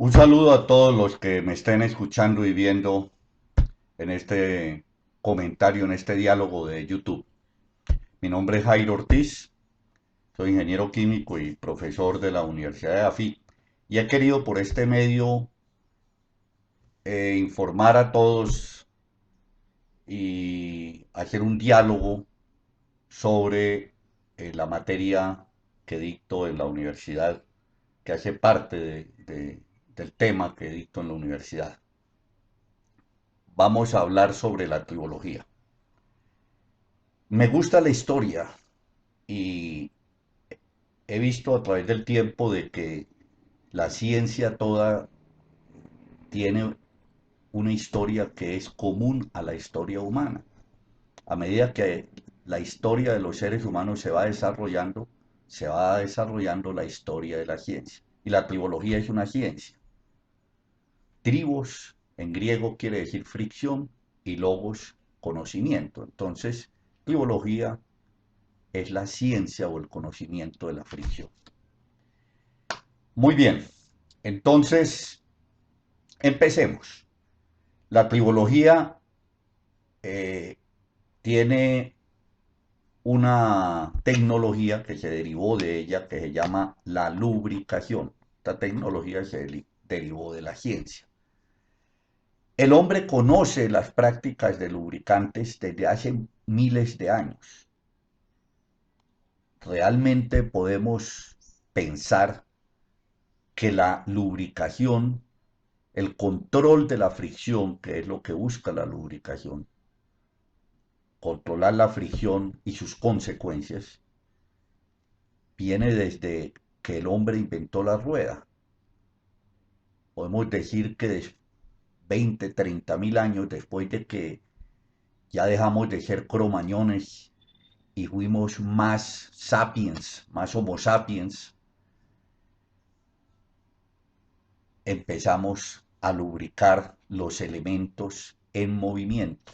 Un saludo a todos los que me estén escuchando y viendo en este comentario, en este diálogo de YouTube. Mi nombre es Jairo Ortiz, soy ingeniero químico y profesor de la Universidad de AFI y he querido por este medio informar a todos y hacer un diálogo sobre la materia que dicto en la universidad, que hace parte del tema que dicto en la universidad. Vamos a hablar sobre la tribología. Me gusta la historia y he visto a través del tiempo de que la ciencia toda tiene una historia que es común a la historia humana. A medida que la historia de los seres humanos se va desarrollando la historia de la ciencia. Y la tribología es una ciencia. Tribos en griego quiere decir fricción y logos conocimiento. Entonces, tribología es la ciencia o el conocimiento de la fricción. Muy bien, entonces empecemos. La tribología eh, tiene una tecnología que se derivó de ella que se llama la lubricación. Esta tecnología se derivó de la ciencia. El hombre conoce las prácticas de lubricantes desde hace miles de años. Realmente podemos pensar que la lubricación, el control de la fricción, que es lo que busca la lubricación, controlar la fricción y sus consecuencias, viene desde que el hombre inventó la rueda. Podemos decir que 20, 30 mil años después de que ya dejamos de ser cromañones y fuimos más sapiens, más homo sapiens, empezamos a lubricar los elementos en movimiento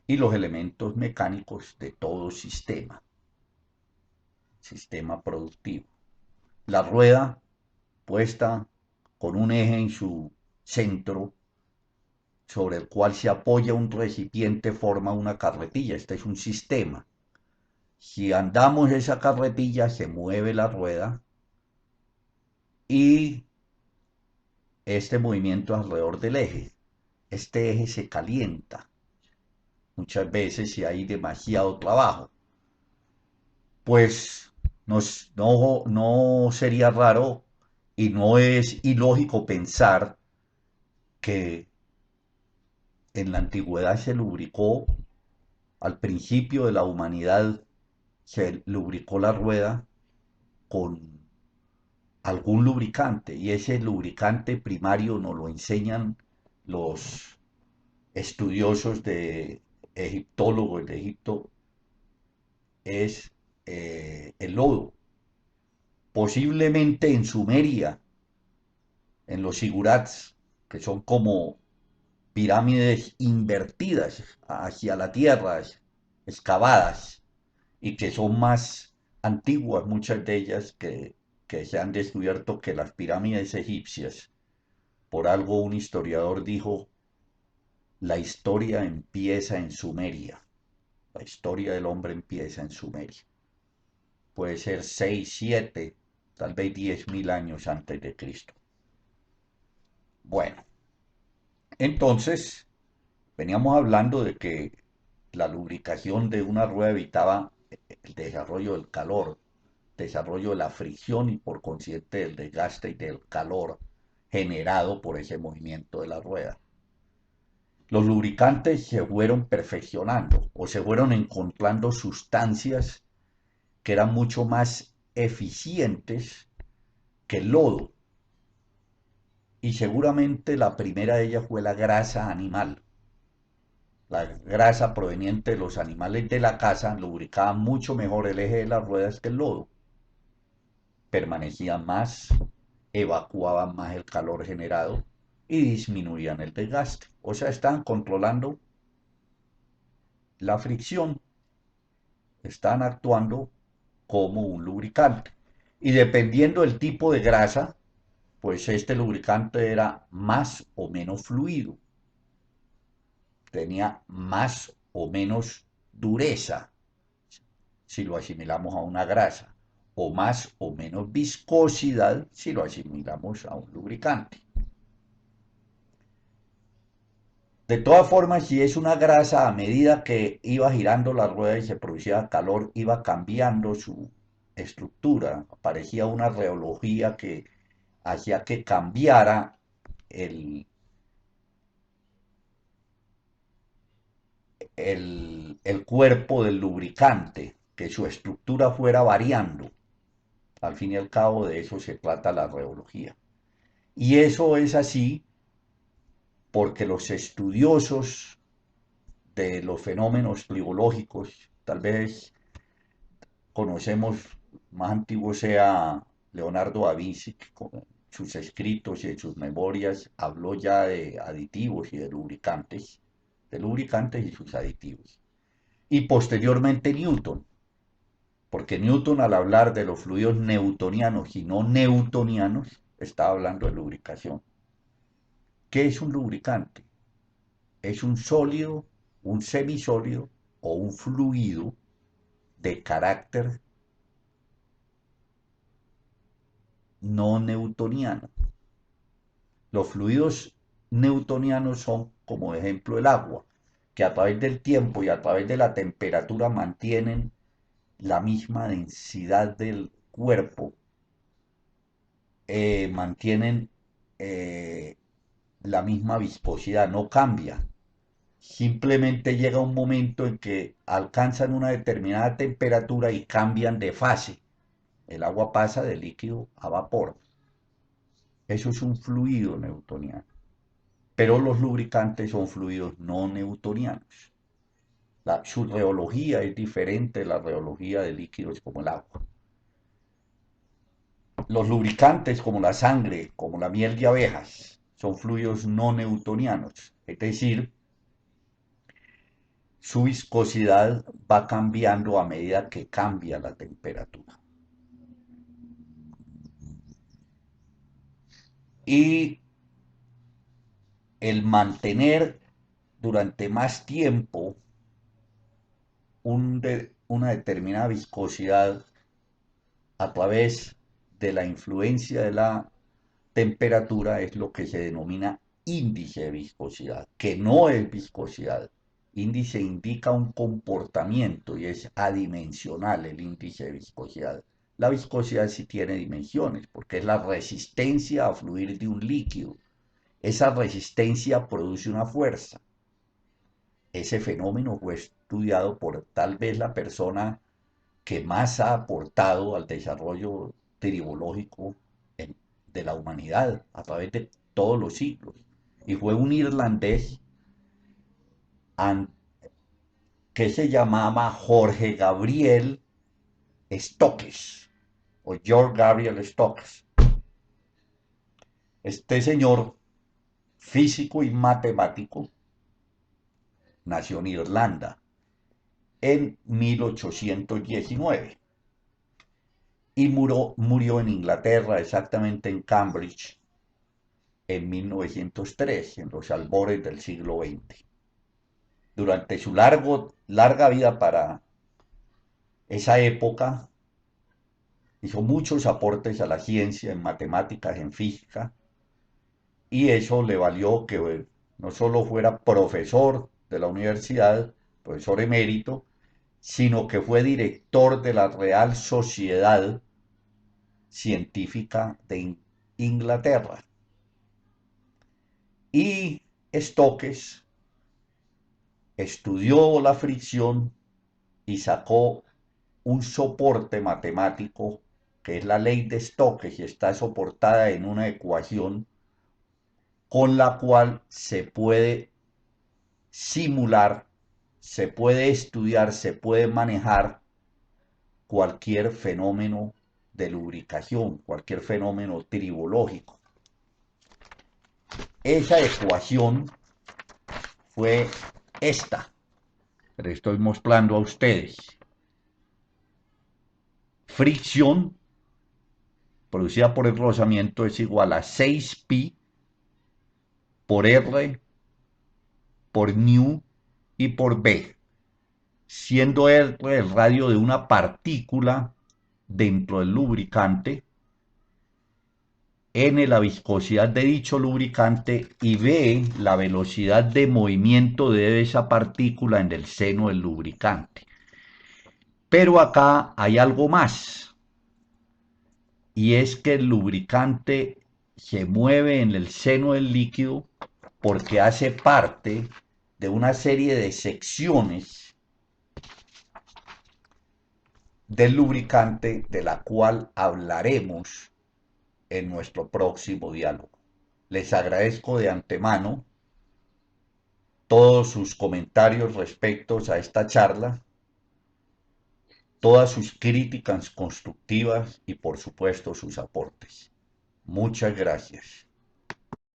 y los elementos mecánicos de todo sistema productivo. La rueda puesta con un eje en su centro sobre el cual se apoya un recipiente forma una carretilla. Este es un sistema. Si andamos esa carretilla se mueve la rueda y este movimiento alrededor del eje. Este eje se calienta muchas veces si hay demasiado trabajo. Pues no sería raro y no es ilógico pensar que en la antigüedad se lubricó, al principio de la humanidad, se lubricó la rueda con algún lubricante y ese lubricante primario nos lo enseñan los estudiosos de egiptólogos de Egipto, es el lodo. Posiblemente en Sumeria, en los sigurats, que son como pirámides invertidas hacia la tierra, excavadas, y que son más antiguas muchas de ellas que se han descubierto que las pirámides egipcias. Por algo un historiador dijo, la historia empieza en Sumeria, la historia del hombre empieza en Sumeria. Puede ser 6, 7, tal vez 10.000 años antes de Cristo. Bueno, entonces veníamos hablando de que la lubricación de una rueda evitaba el desarrollo del calor, desarrollo de la fricción y por consiguiente del desgaste y del calor generado por ese movimiento de la rueda. Los lubricantes se fueron perfeccionando o se fueron encontrando sustancias que eran mucho más eficientes que el lodo. Y seguramente la primera de ellas fue la grasa animal. La grasa proveniente de los animales de la casa lubricaba mucho mejor el eje de las ruedas que el lodo. Permanecían más, evacuaban más el calor generado y disminuían el desgaste. O sea, estaban controlando la fricción, están actuando como un lubricante. Y dependiendo del tipo de grasa, pues este lubricante era más o menos fluido, tenía más o menos dureza, si lo asimilamos a una grasa, o más o menos viscosidad si lo asimilamos a un lubricante. De todas formas, si es una grasa, a medida que iba girando la rueda y se producía calor, iba cambiando su estructura. Aparecía una reología que hacía que cambiara el, el cuerpo del lubricante, que su estructura fuera variando. Al fin y al cabo de eso se trata la reología. Y eso es así porque los estudiosos de los fenómenos climatológicos, tal vez conocemos, más antiguo sea Leonardo da Vinci, que con sus escritos y en sus memorias habló ya de aditivos y de lubricantes y sus aditivos. Y posteriormente Newton, porque Newton al hablar de los fluidos newtonianos y no newtonianos, estaba hablando de lubricación. ¿Qué es un lubricante? Es un sólido, un semisólido o un fluido de carácter no newtoniano. Los fluidos newtonianos son, como ejemplo, el agua, que a través del tiempo y a través de la temperatura mantienen la misma densidad del cuerpo, mantienen eh, la misma viscosidad, no cambia. Simplemente llega un momento en que alcanzan una determinada temperatura y cambian de fase. El agua pasa de líquido a vapor. Eso es un fluido newtoniano. Pero los lubricantes son fluidos no newtonianos. Su reología es diferente de la reología de líquidos como el agua. Los lubricantes como la sangre, como la miel de abejas, son fluidos no newtonianos, es decir, su viscosidad va cambiando a medida que cambia la temperatura. Y el mantener durante más tiempo una determinada viscosidad a través de la influencia de la temperatura es lo que se denomina índice de viscosidad, que no es viscosidad. Índice indica un comportamiento y es adimensional el índice de viscosidad. La viscosidad sí tiene dimensiones, porque es la resistencia a fluir de un líquido. Esa resistencia produce una fuerza. Ese fenómeno fue estudiado por tal vez la persona que más ha aportado al desarrollo tribológico de la humanidad a través de todos los siglos. Y fue un irlandés que se llamaba Jorge Gabriel Stokes, o George Gabriel Stokes. Este señor, físico y matemático, nació en Irlanda en 1819 y murió en Inglaterra, exactamente en Cambridge, en 1903, en los albores del siglo XX. Durante su larga vida para esa época, hizo muchos aportes a la ciencia, en matemáticas, en física, y eso le valió que no solo fuera profesor de la universidad, profesor emérito, sino que fue director de la Real Sociedad Científica de Inglaterra. Y Stokes estudió la fricción y sacó un soporte matemático que es la ley de Stokes y está soportada en una ecuación con la cual se puede simular, se puede estudiar, se puede manejar cualquier fenómeno de lubricación, cualquier fenómeno tribológico. Esa ecuación fue esta, que les estoy mostrando a ustedes. Fricción producida por el rozamiento es igual a 6pi por R por nu y por B, siendo R el radio de una partícula dentro del lubricante, N la viscosidad de dicho lubricante y B la velocidad de movimiento de esa partícula en el seno del lubricante. Pero acá hay algo más, y es que el lubricante se mueve en el seno del líquido porque hace parte de una serie de secciones del lubricante de la cual hablaremos en nuestro próximo diálogo. Les agradezco de antemano todos sus comentarios respecto a esta charla, todas sus críticas constructivas y por supuesto sus aportes. Muchas gracias.